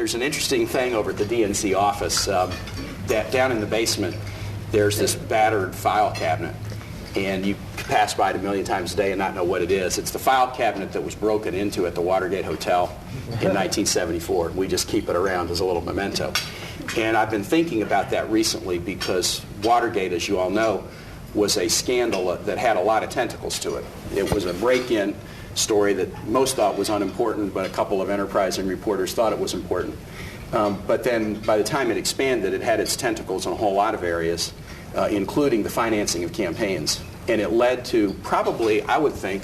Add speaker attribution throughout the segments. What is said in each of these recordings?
Speaker 1: there's an interesting thing over at the DNC office. That down in the basement, there's this battered file cabinet. And you pass by it a million times a day and not know what it is. It's the file cabinet that was broken into at the Watergate Hotel in 1974. We just keep it around as a little memento. And I've been thinking about that recently because Watergate, as you all know, was a scandal that had a lot of tentacles to it. It was a break-in story that most thought was unimportant, but a couple of enterprising reporters thought it was important. But then by the time it expanded, it had its tentacles in a whole lot of areas, including the financing of campaigns. And it led to probably, I would think,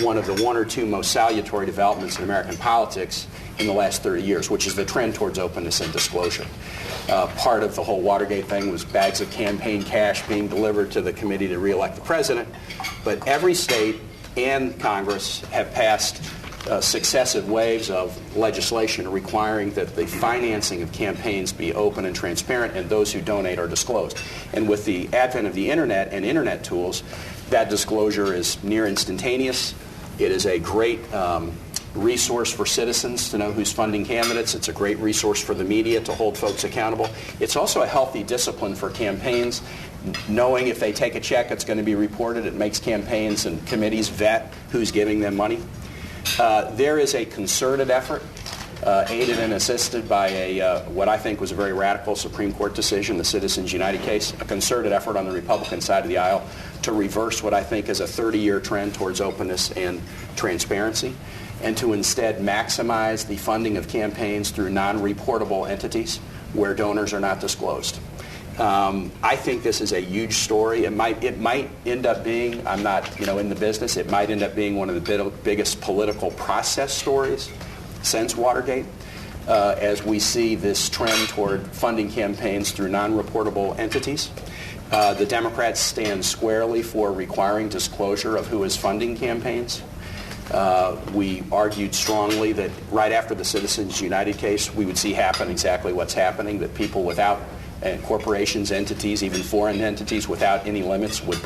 Speaker 1: one of the one or two most salutary developments in American politics in the last 30 years, which is the trend towards openness and disclosure. Part of the whole Watergate thing was bags of campaign cash being delivered to the committee to re-elect the president. But every state and Congress have passed successive waves of legislation requiring that the financing of campaigns be open and transparent, and those who donate are disclosed. And with the advent of the internet and internet tools, that disclosure is near instantaneous. It is a great resource for citizens to know who's funding candidates. It's a great resource for the media to hold folks accountable. It's also a healthy discipline for campaigns. Knowing if they take a check, it's going to be reported. It makes campaigns and committees vet who's giving them money. There is a concerted effort, aided and assisted by what I think was a very radical Supreme Court decision, the Citizens United case, a concerted effort on the Republican side of the aisle to reverse what I think is a 30-year trend towards openness and transparency, and to instead maximize the funding of campaigns through non-reportable entities where donors are not disclosed. I think this is a huge story. It might end up being, I'm not in the business, it might end up being one of the biggest political process stories since Watergate, as we see this trend toward funding campaigns through non-reportable entities. The Democrats stand squarely for requiring disclosure of who is funding campaigns. We argued strongly that right after the Citizens United case, we would see happen exactly what's happening, that people without corporations, entities, even foreign entities without any limits would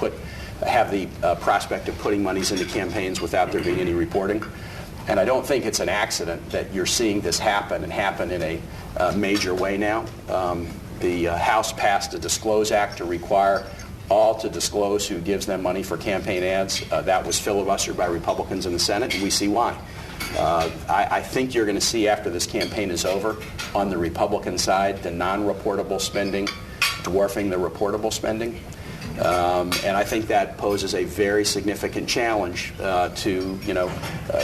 Speaker 1: have the prospect of putting monies into campaigns without there being any reporting. And I don't think it's an accident that you're seeing this happen and happen in a major way now. The House passed a Disclose Act to require all to disclose who gives them money for campaign ads. That was filibustered by Republicans in the Senate, and we see why. I think you're going to see after this campaign is over, on the Republican side, the non-reportable spending dwarfing the reportable spending. And I think that poses a very significant challenge to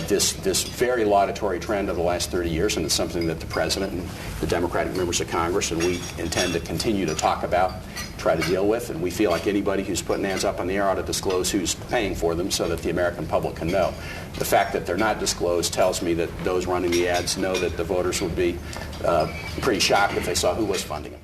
Speaker 1: this very laudatory trend of the last 30 years, and it's something that the President and the Democratic members of Congress and we intend to continue to talk about, try to deal with, and we feel like anybody who's putting ads up on the air ought to disclose who's paying for them so that the American public can know. The fact that they're not disclosed tells me that those running the ads know that the voters would be pretty shocked if they saw who was funding them.